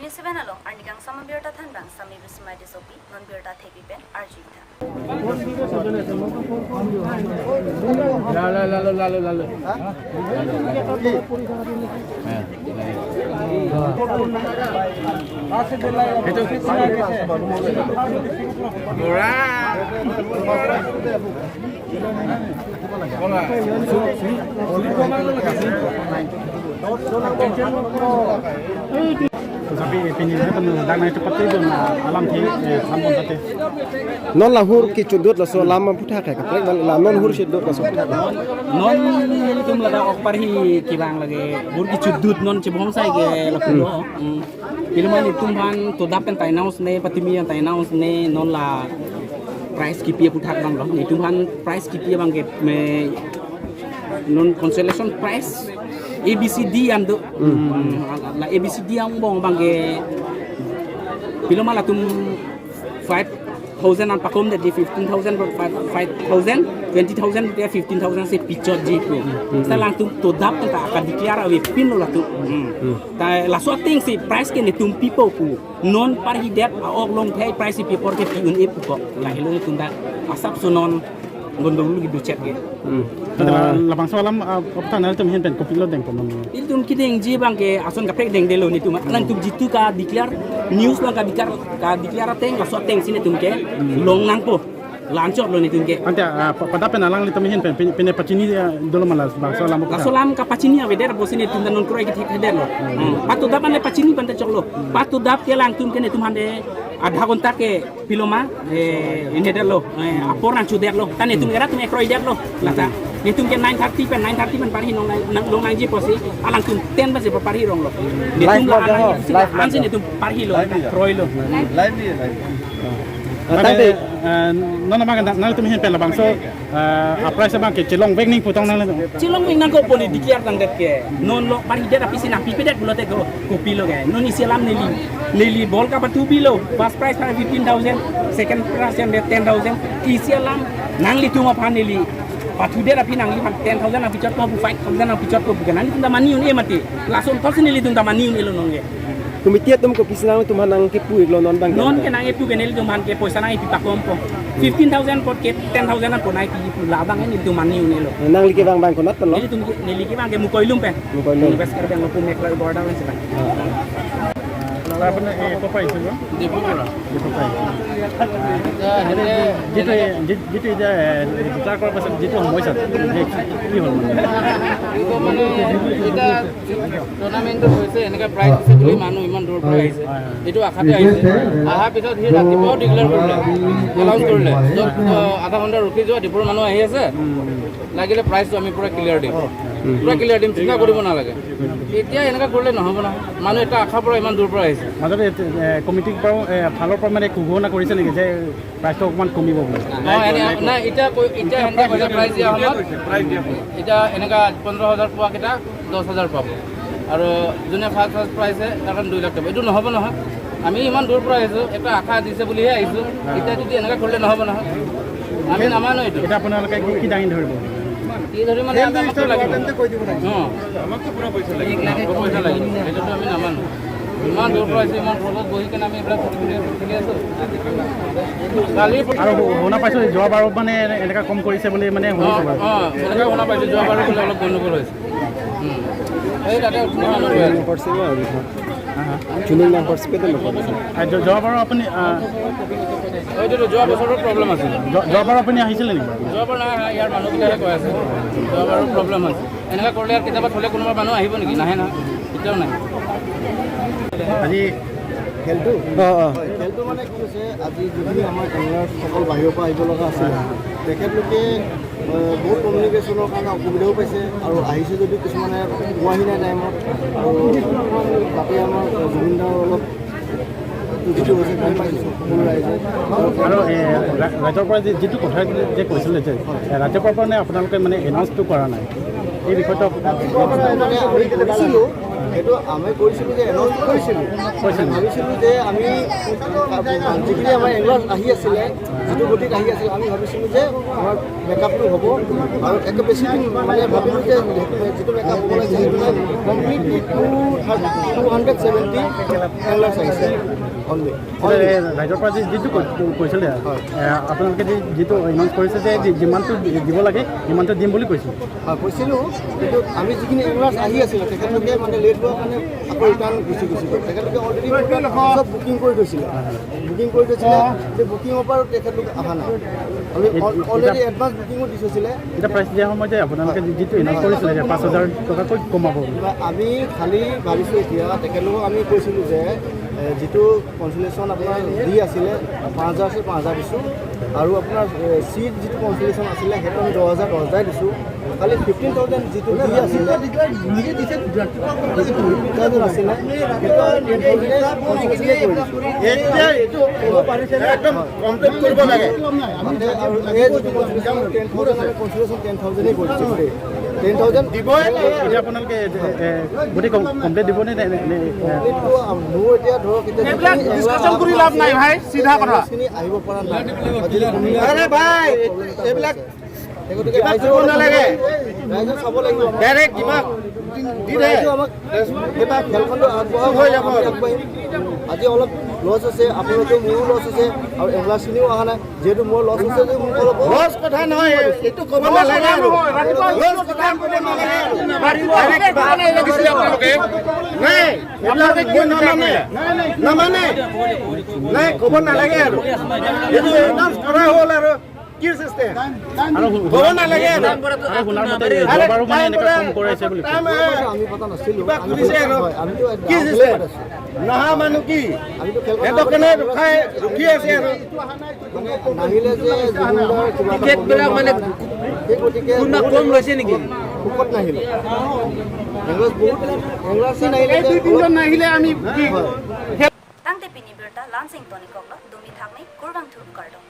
27 along arnikang sama birta thanbang sami bismai disopi non birta thepipen arjita lalu tapi pinjamnya kan dana cepat itu alam sih sambung tadi. Non lahur ki cudut la so lama puthak ka prek la non hur sidut la so puthak. Non tum lada ok parhi kibang lagi hur ki cudut non cibom sai ge la pulo. Ilman itum ban to dapen tai naus ne patimian tai naus ne non la price ki pia puthak bang lo. Itum ban price ki pia bang ge me non consolation price ABCD ando la ABCD ang bong bangge piloma la tum 5,000 an pakom de 15,000 5,000 20,000 de 15,000 se picture ji ko salang tum to dap ta ka declare we pin la tu ta la so thing si price ke ne tum people ku non par hi det ok long thai price si people ke pi un e ko la hello tum da asap sunon gondong lu gitu chat ge Labang soalam optan itu mungkin pen kopi lo deng pemon. Itu kita yang bang ke ason kapek deng delo ni tu, alang tu jitu ka declare news bang ka declare teng la so teng sini tu ke long nang po lancor lo ni tu ke. Ante pada penalang itu mungkin pen pacini dulu malas bang soalam. La solam ka pacini aveder bo sini tu non kroy ke heder lo. Patu dapan le pacini bante choklo. Patu dap ke lang tu ke ni tu hande adha gonta ke piloma ini der lo aporan chuder lo tan itu ngera tu kroy der lo lata nitum ke 9:30 pen 9:30 pen parhi nong nang ji posi alang tum 10 base parhi rong lo nitum la anjin nitum parhi lo kroy lo Live ni. Tapi nona makan nang itu mungkin pen labang so apa sih bang ke celong wegning putong nang itu. Cilong wing nang ko poni declare tang det ke non lo parhi der api sina pipi det bulote ko kopi lo ke non isi alam neli bol ka patu bilo first price 15,000 second price 10,000 isi alam nang li tuma paneli patu dia rapi nang lihat 10,000 api cot ko 5,000 api cot ko bukan nanti tunda maniun e mati langsung kau sini tunda maniun elo nongge Kumitia tum ko pisnang tum hanang kipu iglo non bang. non ke nang epu genel tum han ke poisa nang ipi pakompo 15,000 pot ke 10,000 an ponai pi pu labang ini tum maniun elo Nang liki bang bang konat lo. ini tum neli ki bang ke mukoilum pe Mukoilum. bes kar bang lo pu meklar border lan sita Apa ni kopai itu bang? di pura Di kopai. Jitu dia kita kalau pasal jitu moisat. Ini hal mana? itu mana kita tournament hoise enaka prize sebuli manu iman dor prize itu akhate aise aha pisot hi ratipo declare korle announce korle আধা ঘন্টা rookie যোৱা ডিপুৰ মানুহ আহি আছে লাগিলে প্ৰাইচটো আমি পুৰা ক্লিয়াৰ দিম চিন্তা কৰিব নালাগে এতিয়া এনেকা কৰিলে নহ'ব নহয় মানুহ এটা আশাৰ পৰা ইমান দূৰ পৰা আহিছে মাজতে কমিটিৰ পৰা ফালৰ পৰা মানে ঘোষণা কৰিছে নেকি যে প্ৰাইচটো অকণমান কমিব বুলি নাই এতিয়া এনেকা কৈছে প্ৰাইচ দিয়া সময়ত এতিয়া এনেকা 15,000 পোৱা কেইটা 10,000 পাব আৰু যোনে ফাৰ্ষ্ট প্ৰাইছে তাৰ কাৰণে 2 লাখ টকা এইটো নহ'ব নহয় আমি ইমান দূৰ পৰা আহিছোঁ এটা আশা দিছে বুলিহে আহিছোঁ এতিয়া যদি এনেকা কৰিলে নহ'ব নহয় আমি নামানো এইটো এতিয়া আপোনালোকে কি দাঙি ধৰিব কি ধৰি মানে আমাকতো লাগিব আমাকতো পুৰা পইচা লাগিব এইটোতো আমি নামানো ইমান দূৰ পৰা আহিছোঁ ইমান ৰ'দত বহি কেনে আমি এইবিলাক খেলি আছোঁ কালি আৰু শুনা পাইছোঁ যোৱাবাৰত মানে এনেকুৱা কম কৰিছে বুলি মানে শুনিছোঁ বাৰু এনেকৈ শুনা পাইছোঁ যোৱাবাৰো বোলে অলপ গণ্ডগোল হৈছে এই তাতে Chuning nang participate lo. যোৱাবাৰ আপুনি এইটোতো যোৱা বছৰৰ প্ৰব্লেম আছিল যোৱাবাৰ আপুনি আহিছিলে নেকি যোৱাবাৰ নাই ইয়াৰ মানুহকেইটাহে কৈ আছে যোৱাবাৰো প্ৰব্লেম আছে এনেকুৱা কৰিলে আৰু কেতিয়াবা থ'লে কোনোবা মানুহ আহিব নেকি নাহে নহয় এতিয়াও নাই আজি খেলটো খেলটো মানে কি হৈছে আজি যদি আমাৰ কাংলাৰ সকল বাহিৰৰ পৰা আহিব লগা আছে তেখেতলোকে বহুত কমিউনিকেশ্যনৰ কাৰণে অসুবিধাও পাইছে আৰু আহিছে যদি কিছুমানে পোৱাহি নাই টাইমত আৰু তাতে আমাৰ জুবিনদাৰ অলপ যিটো হৈছে গম পাইছোঁ সকলো ৰাইজে আৰু ৰাজ্যৰ পৰা যিটো কথা যে কৈছিলে যে ৰাজ্যৰ পৰা মানে আপোনালোকে মানে এনাউন্সটো কৰা নাই এই বিষয়টো মানে আমি কৰিছিলোঁ সেইটো আমি কৰিছিলোঁ যে এনাউন্স কৰিছিলোঁ ভাবিছিলোঁ যে আমি যিখিনি আমাৰ এংগলাৰ আহি আছিলে যিটো গতিত আহি আছিলে আমি ভাবিছিলোঁ যে আমাৰ মেকআপটো হ'ব আৰু একে বেছি দিন মানে ভাবিলোঁ যে যিটো মেকআপ হ'ব লাগে সেইটো কমপ্লিটলি 270 এংগলাৰ্ছ আহিছে অনলি ৰাইজৰ পৰা যিটো কৈছিলে আপোনালোকে যিটো এনাউন্স কৰিছে যে যিমানটো দিব লাগে সিমানটো দিম বুলি কৈছিল কৈছিলোঁ কিন্তু আমি যিখিনি এংগলাৰ্ছ আহি আছিলে তেখেতলোকে মানে লেট হোৱাৰ কাৰণে আকৌ ৰিটাৰ্ণ গুচি গৈছিলে তেখেতলোকে অলৰেডি চব বুকিং কৰি থৈছিলে সেই বুকিঙৰ পৰা তেখেতলোক অহা নাই আমি অলৰেডি এডভান্স বুকিঙো দি থৈছিলে এতিয়া প্ৰাইচ দিয়াৰ সময়তে আপোনালোকে যিটো এনাউন্স কৰিছিলে যে 5,000 টকাকৈ কমাব আমি খালি ভাবিছোঁ এতিয়া তেখেতলোকক আমি কৈছিলোঁ যে যিটো কনচুলেশ্যন আপোনাৰ দি আছিলে 5,000 আছে 5,000 দিছোঁ আৰু আপোনাৰ চিট যিটো কনচুলেশ্যন আছিলে সেইটো আমি 10,000 দিছোঁ খালি 15,000 যিটো দি আছিলে আছিলে সেইটো আৰু এই যিটো কনচুলেশ্যন 10,000 কৰিছোঁ 10,000 দিবই এতিয়া আপোনালোকে গোটেই কমপ্লিট দিবনে মোৰ এতিয়া ধৰক ডিছকাশ্যন কৰি লাভ নাই ভাই চিধা কথা আহিব পৰা নাই আৰে ভাই এইবিলাক গতিকে ৰাইজৰ নালাগে ৰাইজৰ চাব লাগিব ডাইৰেক্ট কিবা দি ৰাইজৰ আমাক কিবা খেলখনটো আগবঢ়াই হৈ যাব আগবাঢ়িম আজি অলপ লছ আছে আপোনালোকে মোৰো লছ আছে আৰু এংলাছখিনিও অহা নাই যিহেতু মোৰ লছ আছে যে মোক অলপ লছ কথা নহয় এইটো ক'ব নালাগে আৰু লছ কথা ক'ব নালাগে নাই আপোনালোকে কিয় নামানে নাই ক'ব নালাগে আৰু এইটো এনাউন্স কৰা হ'ল আৰু কি চিষ্টেম আৰু ক'ব নালাগে শুনাৰ মতে যোৱাবাৰো মানে এনেকুৱা কম কৰাইছে বুলি আমি পতা নাছিলোঁ আমিতো কি চিষ্টেম নহা মানুহ কি সিহঁতক কেনে ৰখি আছে আৰু নাহিলে যে টিকেটবিলাক মানে সেই গতিকে কম লৈছে নেকি সুখত নাহিলে এংলাছ বহুত এংলাছে নাহিলে 2-3জন নাহিলে আমি কি হয় Tang te pini berta lansing toni kokla dumi thakni kurbang thu kardong